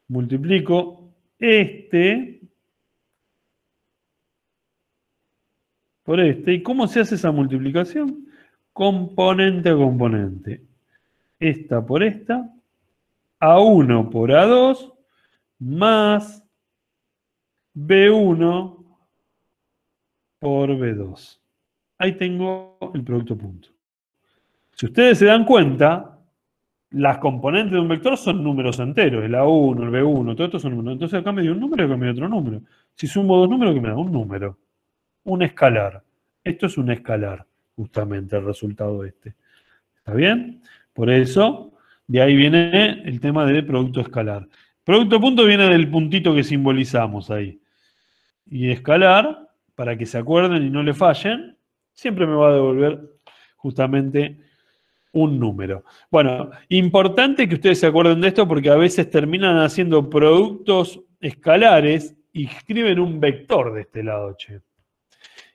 multiplico este por este. ¿Y cómo se hace esa multiplicación? Componente a componente. Esta por esta, A1 por A2, más B1 por B2. Ahí tengo el producto punto. Si ustedes se dan cuenta, las componentes de un vector son números enteros. El A1, el B1, todo esto son números. Entonces acá me dio un número y acá me dio otro número. Si sumo 2 números, ¿qué me da? Un número. Un escalar. Esto es un escalar, justamente, el resultado este. ¿Está bien? Por eso, de ahí viene el tema de producto escalar. Producto punto viene del puntito que simbolizamos ahí. Y escalar, para que se acuerden y no le fallen, siempre me va a devolver justamente un número. Bueno, importante que ustedes se acuerden de esto porque a veces terminan haciendo productos escalares y escriben un vector de este lado, che.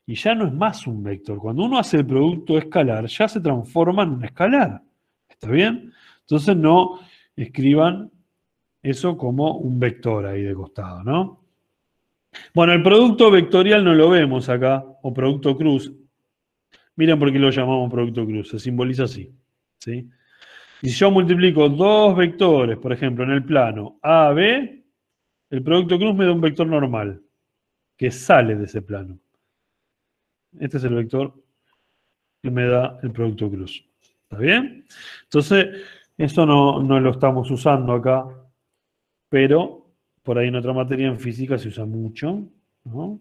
Y ya no es más un vector. Cuando uno hace el producto escalar, ya se transforma en un escalar. ¿Está bien? Entonces no escriban eso como un vector ahí de costado, ¿no? Bueno, el producto vectorial no lo vemos acá, o producto cruz. Miren por qué lo llamamos producto cruz, se simboliza así, ¿sí? Y si yo multiplico dos vectores, por ejemplo, en el plano A, B, el producto cruz me da un vector normal, que sale de ese plano. Este es el vector que me da el producto cruz. ¿Está bien? Entonces, eso no lo estamos usando acá, pero por ahí en otra materia en física se usa mucho, ¿no?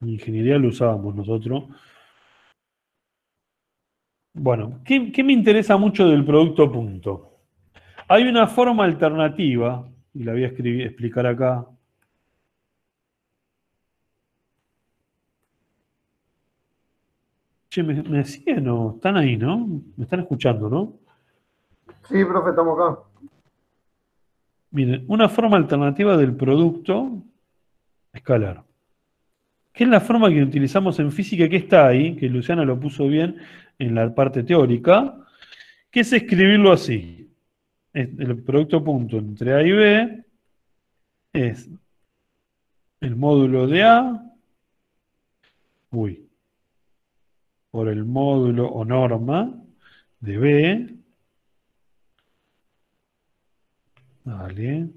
En ingeniería lo usábamos nosotros. Bueno, ¿qué me interesa mucho del producto punto? Hay una forma alternativa, y la voy a explicar acá. Che, ¿me siguen o están ahí, no? ¿Me están escuchando, no?
Sí, profe, estamos acá.
Miren, una forma alternativa del producto escalar, que es la forma que utilizamos en física, que está ahí, que Luciana lo puso bien en la parte teórica, que es escribirlo así. El producto punto entre A y B es el módulo de A, por el módulo o norma de B. Dale.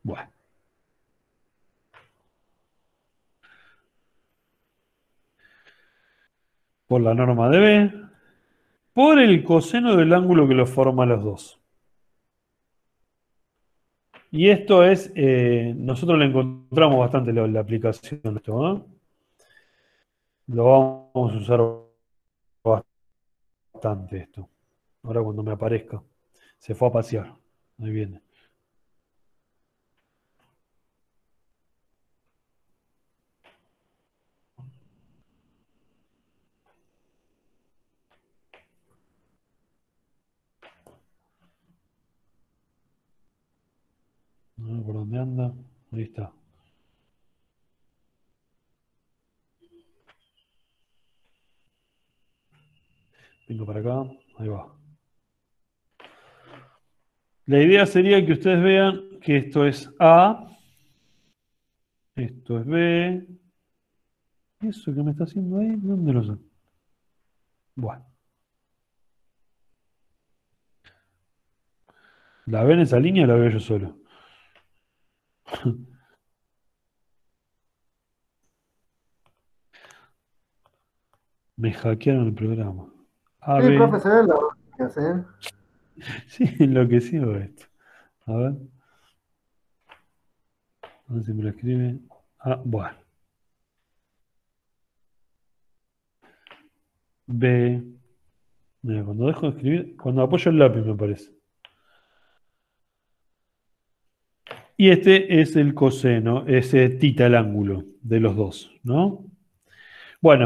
Bueno. Por la norma de B, por el coseno del ángulo que lo forma los dos. Y esto es, nosotros le encontramos bastante la aplicación de esto, ¿no? Lo vamos a usar bastante esto. Ahora cuando me aparezca. Se fue a pasear. Ahí viene. A ver por dónde anda. Ahí está. Vengo para acá. Ahí va. La idea sería que ustedes vean que esto es A. Esto es B. ¿Eso que me está haciendo ahí? ¿Dónde lo sé? Bueno. ¿La ven esa línea o la veo yo solo? Me hackearon el programa. A,
Sí, profe,
B.
se ven las líneas, ¿eh?
Sí, enloquecido esto. A ver. A ver si me lo escribe. Ah, bueno. B. Mira, cuando dejo de escribir, cuando apoyo el lápiz me parece. Y este es el coseno, ese tita el ángulo de los dos, ¿no? Bueno.